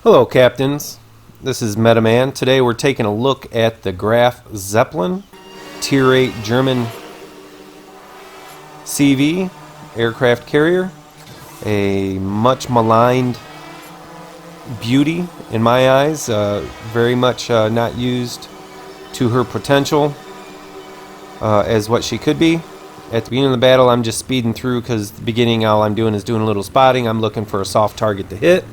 Hello, Captains. This is Metaman. Today we're taking a look at the Graf Zeppelin, Tier 8 German CV aircraft carrier. A much maligned beauty in my eyes. Very much not used to her potential as what she could be. At the beginning of the battle, I'm just speeding through because at the beginning all I'm doing is doing a little spotting. I'm looking for a soft target to hit.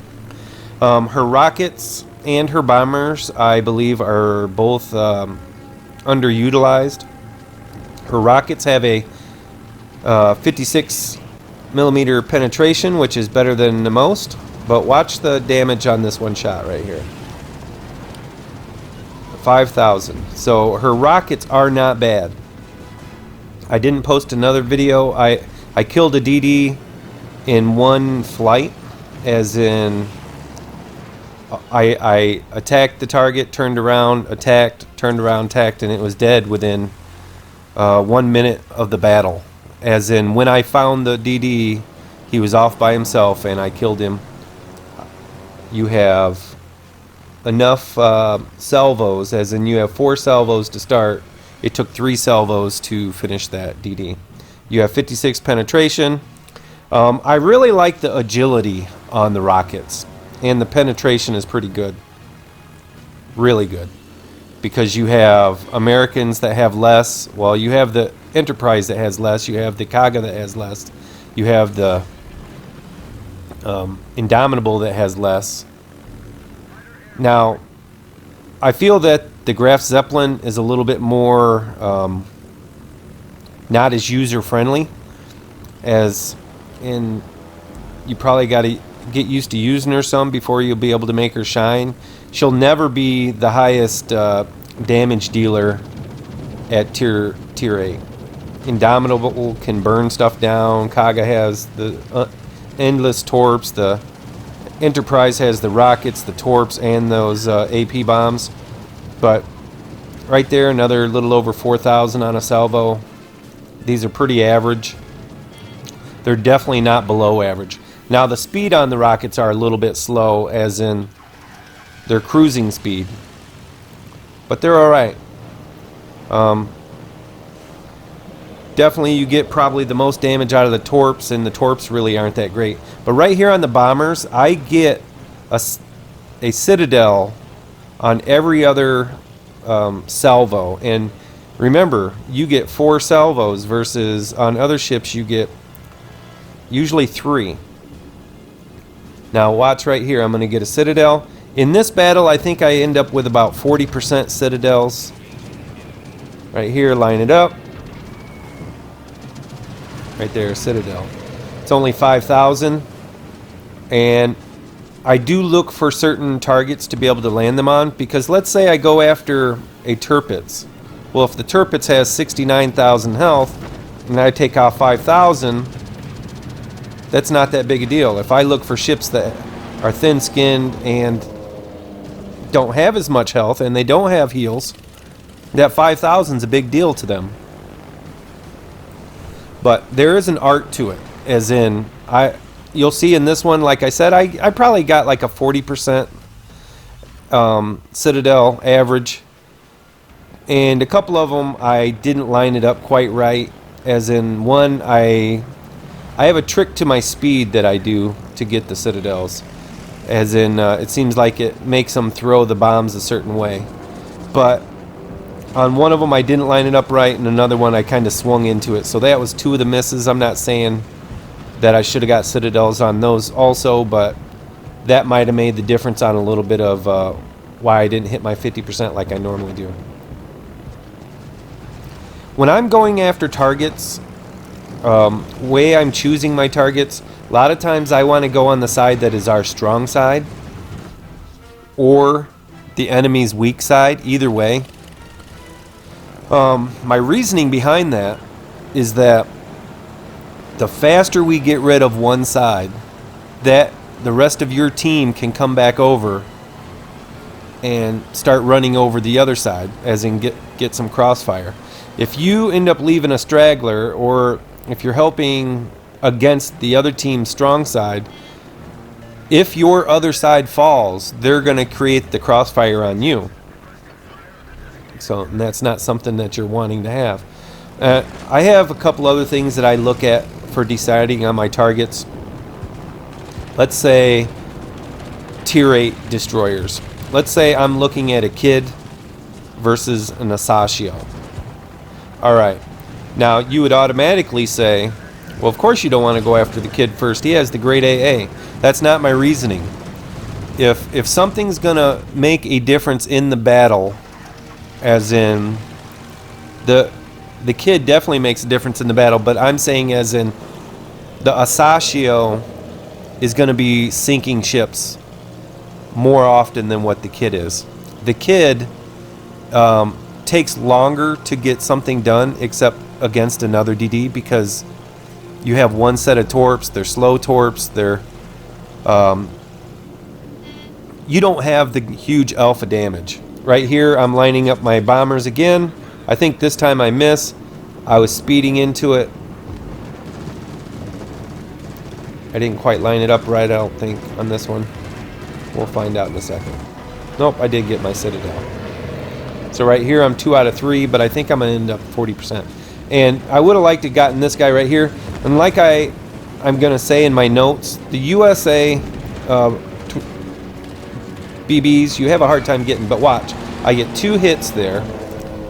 Her rockets and her bombers, I believe, are both underutilized. Her rockets have a 56 millimeter penetration, which is better than the most. But watch the damage on this one shot right here. 5,000. So her rockets are not bad. I didn't post another video. I killed a DD in one flight, as in I attacked the target, turned around, attacked, turned around, attacked, and it was dead within 1 minute of the battle. As in, when I found the DD, he was off by himself and I killed him. You have enough salvos, as in you have 4 salvos to start. It took 3 salvos to finish that DD. You have 56 penetration. I really like the agility on the rockets, and the penetration is pretty good. Really good. Because you have Americans that have less. Well, you have the Enterprise that has less. You have the Kaga that has less. You have the Indomitable that has less. Now, I feel that the Graf Zeppelin is a little bit more not as user-friendly, as in you probably got to get used to using her some before you'll be able to make her shine. She'll never be the highest damage dealer at tier 8. Indomitable can burn stuff down. Kaga has the endless torps. The Enterprise has the rockets, the torps, and those AP bombs. But right there, another little over 4,000 on a salvo. These are pretty average. They're definitely not below average. Now, the speed on the rockets are a little bit slow, as in their cruising speed. But they're alright. Definitely you get probably the most damage out of the torps, and the torps really aren't that great. But right here on the bombers, I get a citadel on every other salvo. And remember, you get 4 salvos versus on other ships you get usually 3. Now watch right here. I'm going to get a citadel. In this battle, I think I end up with about 40% citadels. Right here, line it up. Right there, citadel. It's only 5,000. And I do look for certain targets to be able to land them on, because let's say I go after a Tirpitz. Well, if the Tirpitz has 69,000 health and I take off 5,000, that's not that big a deal. If I look for ships that are thin-skinned and don't have as much health and they don't have heals, that 5,000 is a big deal to them. But there is an art to it, as in you'll see in this one, like I said, I probably got like a 40% citadel average, and a couple of them I didn't line it up quite right, as in one I have a trick to my speed that I do to get the citadels, as in it seems like it makes them throw the bombs a certain way. But on one of them I didn't line it up right, and another one I kind of swung into it. So that was 2 of the misses. I'm not saying that I should have got citadels on those also, but that might have made the difference on a little bit of why I didn't hit my 50% like I normally do. When I'm going after targets, way I'm choosing my targets, a lot of times I want to go on the side that is our strong side or the enemy's weak side, either way. My reasoning behind that is that the faster we get rid of one side, that the rest of your team can come back over and start running over the other side, as in get some crossfire. If you end up leaving a straggler, or if you're helping against the other team's strong side, If your other side falls, they're going to create the crossfire on you. So and that's not something that you're wanting to have. I have a couple other things that I look at for deciding on my targets. Let's say tier 8 destroyers. Let's say I'm looking at a Kid versus an Asashio. Alright, now you would automatically say, well, of course you don't want to go after the Kid first. He has the great AA. That's not my reasoning. If something's going to make a difference in the battle, as in the Kid definitely makes a difference in the battle, but I'm saying as in the Asashio is going to be sinking ships more often than what the Kid is. The Kid takes longer to get something done except against another DD because you have one set of torps. They're slow torps. They're you don't have the huge alpha damage. Right here I'm lining up my bombers again. I think this time I miss. I was speeding into it. I didn't quite line it up right, I don't think, on this one. We'll find out in a second. Nope, I did get my Citadel. So right here I'm 2 out of 3, but I think I'm going to end up 40%. And I would have liked to have gotten this guy right here. And like I'm going to say in my notes, the USA BBs, you have a hard time getting, but watch. I get 2 hits there,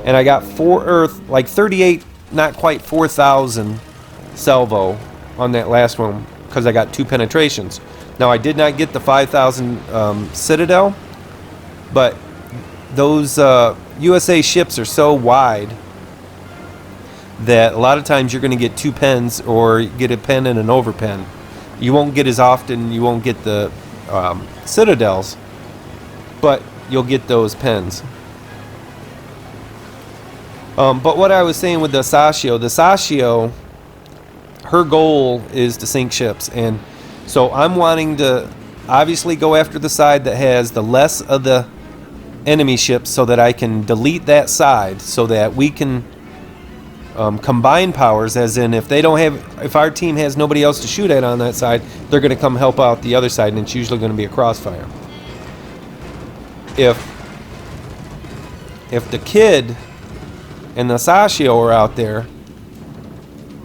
and I got 38, not quite 4,000 salvo on that last one because I got 2 penetrations. Now I did not get the 5,000 Citadel, but those USA ships are so wide that a lot of times you're going to get 2 pens or get a pen and an overpen. You won't get as often, you won't get the Citadels, but you'll get those pens. But what I was saying with the Asashio, her goal is to sink ships, and so I'm wanting to obviously go after the side that has the less of the enemy ships so that I can delete that side so that we can combine powers, as in if our team has nobody else to shoot at on that side, they're going to come help out the other side, and it's usually going to be a crossfire. If the Kid and the Asashio are out there,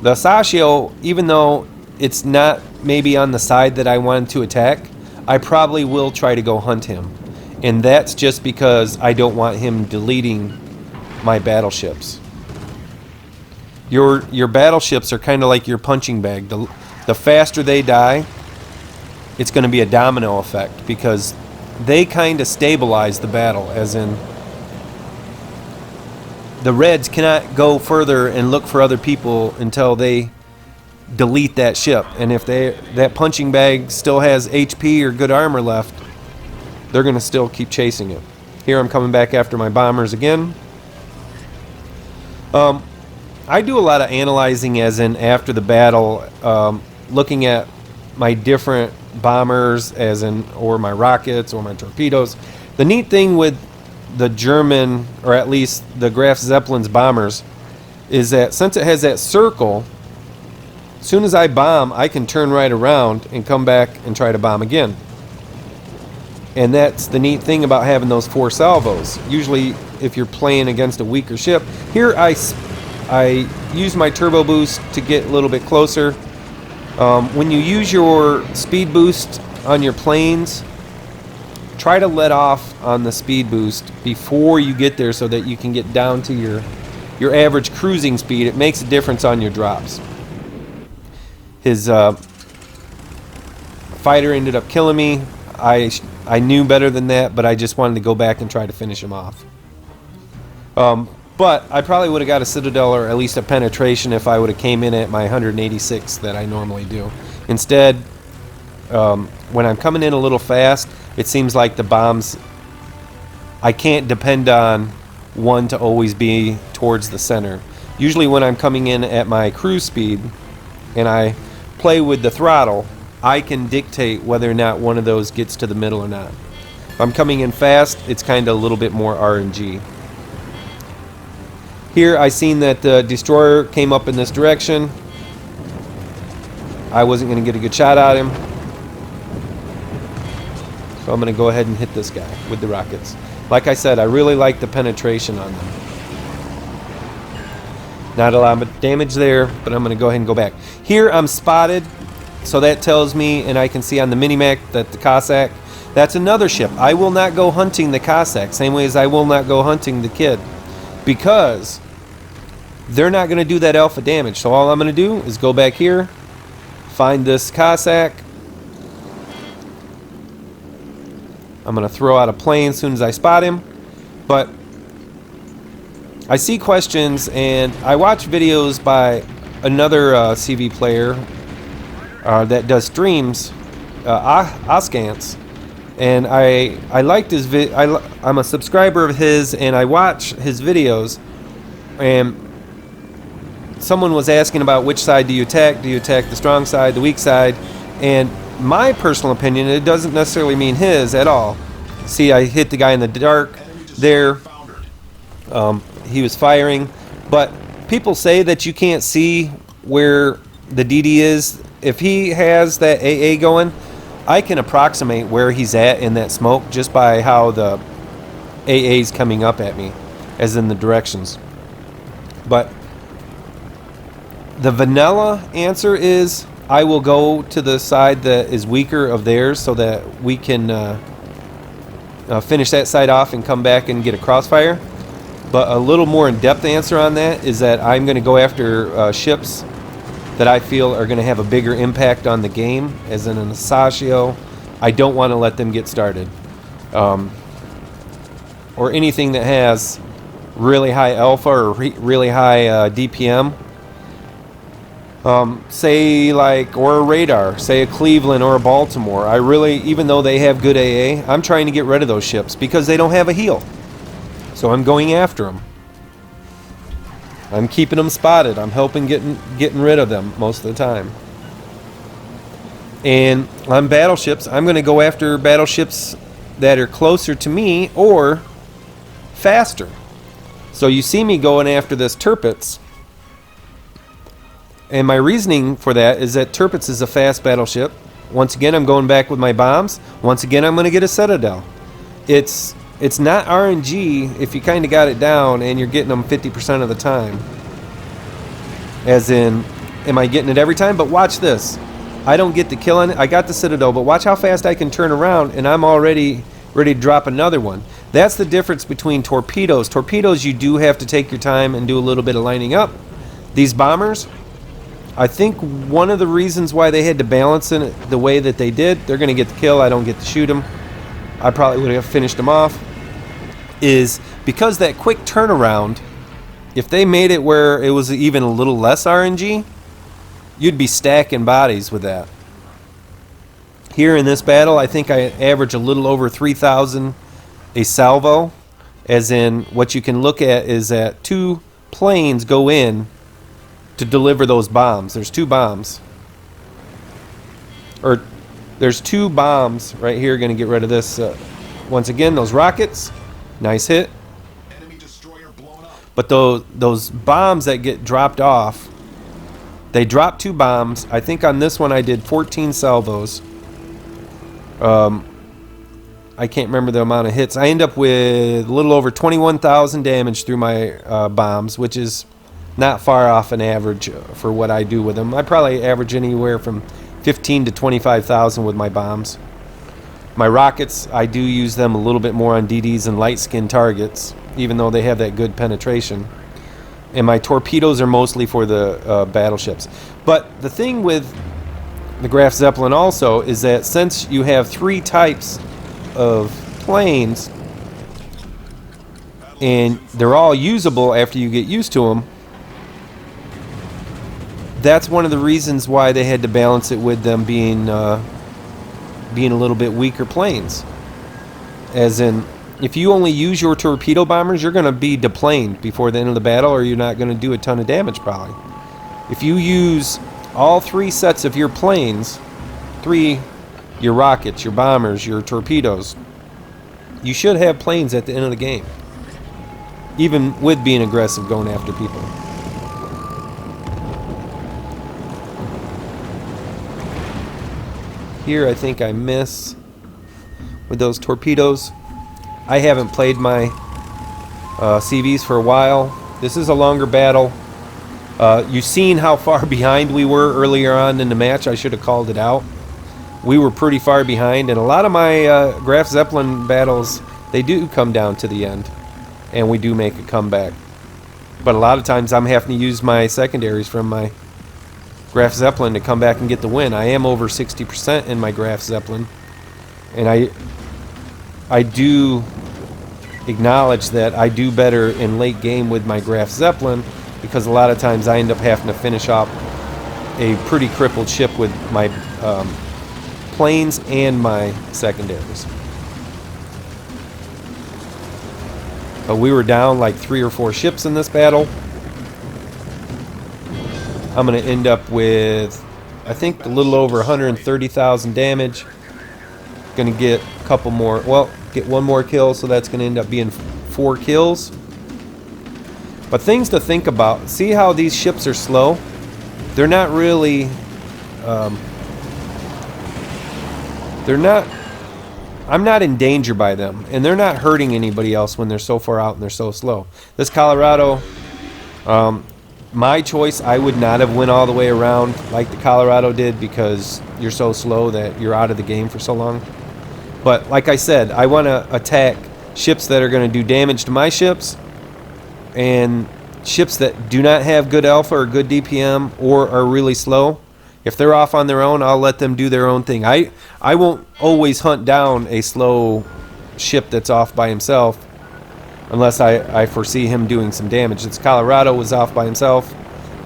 the Asashio, even though it's not maybe on the side that I wanted to attack, I probably will try to go hunt him. And that's just because I don't want him deleting my battleships. Your battleships are kind of like your punching bag. The faster they die, it's going to be a domino effect because they kind of stabilize the battle, as in the Reds cannot go further and look for other people until they delete that ship. And if that punching bag still has HP or good armor left, they're going to still keep chasing it. Here I'm coming back after my bombers again. I do a lot of analyzing, as in after the battle, looking at my different bombers, as in, or my rockets or my torpedoes. The neat thing with the German, or at least the Graf Zeppelin's bombers, is that since it has that circle, as soon as I bomb, I can turn right around and come back and try to bomb again. And that's the neat thing about having those 4 salvos. Usually, if you're playing against a weaker ship, here I use my turbo boost to get a little bit closer. When you use your speed boost on your planes, try to let off on the speed boost before you get there so that you can get down to your average cruising speed. It makes a difference on your drops. His fighter ended up killing me. I knew better than that, but I just wanted to go back and try to finish him off. But I probably would have got a Citadel or at least a penetration if I would have came in at my 186 that I normally do. Instead, when I'm coming in a little fast, it seems like the bombs, I can't depend on one to always be towards the center. Usually when I'm coming in at my cruise speed and I play with the throttle, I can dictate whether or not one of those gets to the middle or not. If I'm coming in fast, it's kind of a little bit more RNG. Here I seen that the destroyer came up in this direction. I wasn't going to get a good shot at him. So I'm going to go ahead and hit this guy with the rockets. Like I said, I really like the penetration on them. Not a lot of damage there, but I'm going to go ahead and go back. Here I'm spotted, so that tells me, and I can see on the mini-map that the Cossack, that's another ship. I will not go hunting the Cossack, same way as I will not go hunting the Kid, because they're not going to do that alpha damage. So all I'm going to do is go back here, find this Cossack. I'm going to throw out a plane as soon as I spot him. But I see questions, and I watch videos by another CV player that does streams, Oskance, and I liked his I'm a subscriber of his, and I watch his videos. And someone was asking about which side do you attack? Do you attack the strong side, the weak side? And my personal opinion, it doesn't necessarily mean his at all. See, I hit the guy in the dark there. He was firing, but people say that you can't see where the DD is. If he has that AA going, I can approximate where he's at in that smoke just by how the AA is coming up at me, as in the directions. But the vanilla answer is I will go to the side that is weaker of theirs so that we can finish that side off and come back and get a crossfire. But a little more in-depth answer on that is that I'm going to go after ships that I feel are going to have a bigger impact on the game, as in an Asashio. I don't want to let them get started. Or anything that has really high alpha or really high DPM. Say like, or a radar, say a Cleveland or a Baltimore. I really, even though they have good AA, I'm trying to get rid of those ships because they don't have a heal. So I'm going after them. I'm keeping them spotted. I'm helping getting rid of them most of the time. And on battleships, I'm going to go after battleships that are closer to me or faster. So you see me going after this Tirpitz. And my reasoning for that is that Tirpitz is a fast battleship. Once again, I'm going back with my bombs. Once again, I'm going to get a Citadel. It's not RNG if you kind of got it down and you're getting them 50% of the time. As in, am I getting it every time? But watch this. I don't get the kill on it. I got the Citadel, but watch how fast I can turn around and I'm already ready to drop another one. That's the difference between torpedoes. Torpedoes, you do have to take your time and do a little bit of lining up. These bombers, I think one of the reasons why they had to balance it the way that they did, they're going to get the kill, I don't get to shoot them. I probably would have finished them off. Is because that quick turnaround, if they made it where it was even a little less RNG, you'd be stacking bodies with that. Here in this battle, I think I average a little over 3,000 a salvo, as in what you can look at is that 2 planes go in to deliver those bombs. There's 2 bombs. Or there's 2 bombs right here going to get rid of this. Once again, those rockets. Nice hit. Enemy destroyer blown up. But those bombs that get dropped off, they drop 2 bombs. I think on this one I did 14 salvos. I can't remember the amount of hits. I end up with a little over 21,000 damage through my bombs, which is not far off an average for what I do with them. I probably average anywhere from 15 to 25,000 with my bombs. My rockets, I do use them a little bit more on DDs and light skin targets, even though they have that good penetration. And my torpedoes are mostly for the battleships. But the thing with the Graf Zeppelin also is that since you have 3 types of planes, and they're all usable after you get used to them, that's one of the reasons why they had to balance it with them being a little bit weaker planes. As in, if you only use your torpedo bombers, you're going to be deplaned before the end of the battle, or you're not going to do a ton of damage probably. If you use all 3 sets of your planes, your rockets, your bombers, your torpedoes, you should have planes at the end of the game, even with being aggressive going after people. Here I think I miss. with those torpedoes. I haven't played my CVs for a while. This is a longer battle. You've seen how far behind we were earlier on in the match. I should have called it out. We were pretty far behind, and a lot of my Graf Zeppelin battles, they do come down to the end, and we do make a comeback. But a lot of times I'm having to use my secondaries from my Graf Zeppelin to come back and get the win. I am over 60% in my Graf Zeppelin, and I do acknowledge that I do better in late game with my Graf Zeppelin, because a lot of times I end up having to finish off a pretty crippled ship with my planes and my secondaries. But we were down like 3 or 4 ships in this battle. I'm going to end up with, I think, a little over 130,000 damage. Going to get a couple more, well, get one more kill, so that's going to end up being 4 kills. But things to think about. See how these ships are slow? They're not really, I'm not in danger by them, and they're not hurting anybody else when they're so far out and they're so slow. This Colorado, my choice, I would not have went all the way around like the Colorado did, because you're so slow that you're out of the game for so long. But like I said, I want to attack ships that are going to do damage to my ships, and ships that do not have good alpha or good DPM or are really slow. If they're off on their own, I'll let them do their own thing. I won't always hunt down a slow ship that's off by himself unless I foresee him doing some damage. This Colorado was off by himself.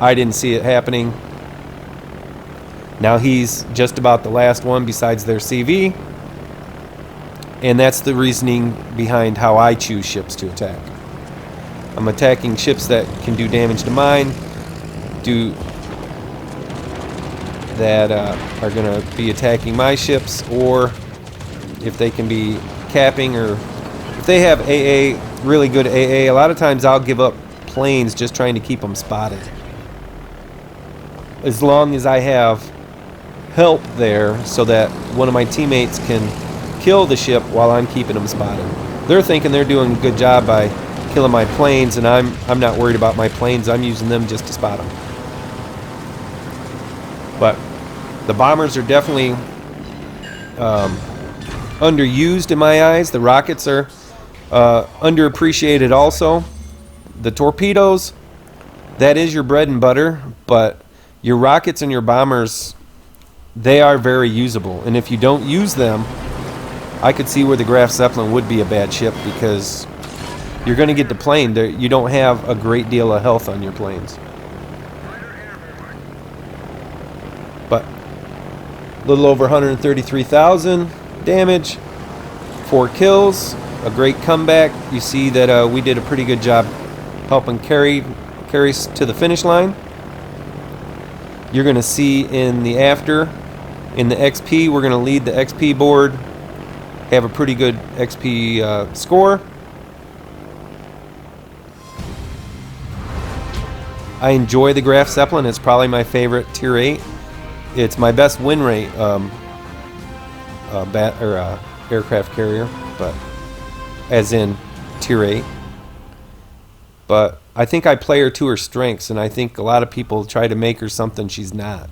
I didn't see it happening. Now he's just about the last one besides their CV. And that's the reasoning behind how I choose ships to attack. I'm attacking ships that can do damage to mine, that are going to be attacking my ships, or if they can be capping, or if they have AA, really good AA. A lot of times I'll give up planes just trying to keep them spotted. As long as I have help there so that one of my teammates can kill the ship while I'm keeping them spotted. They're thinking they're doing a good job by killing my planes, and I'm not worried about my planes. I'm using them just to spot them. But the bombers are definitely underused in my eyes. The rockets are underappreciated also. The torpedoes, that is your bread and butter, but your rockets and your bombers, they are very usable. And if you don't use them, I could see where the Graf Zeppelin would be a bad ship, because you're going to get deplaned. You don't have a great deal of health on your planes. But a little over 133,000 damage, 4 kills, a great comeback. You see that we did a pretty good job helping carry us to the finish line. You're going to see in the XP, we're going to lead the XP board, have a pretty good XP score. I enjoy the Graf Zeppelin. It's probably my favorite Tier 8. It's my best win rate aircraft carrier, but as in Tier 8. But I think I play her to her strengths, and I think a lot of people try to make her something she's not.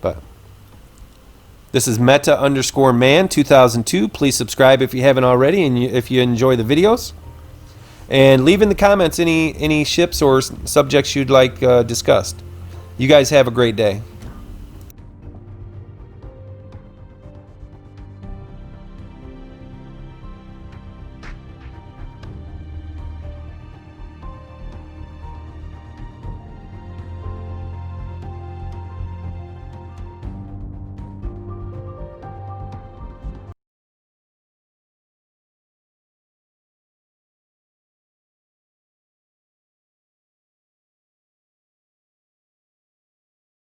But this is Meta_Man 2002. Please subscribe if you haven't already, and if you enjoy the videos. And leave in the comments any ships or subjects you'd like discussed. You guys have a great day.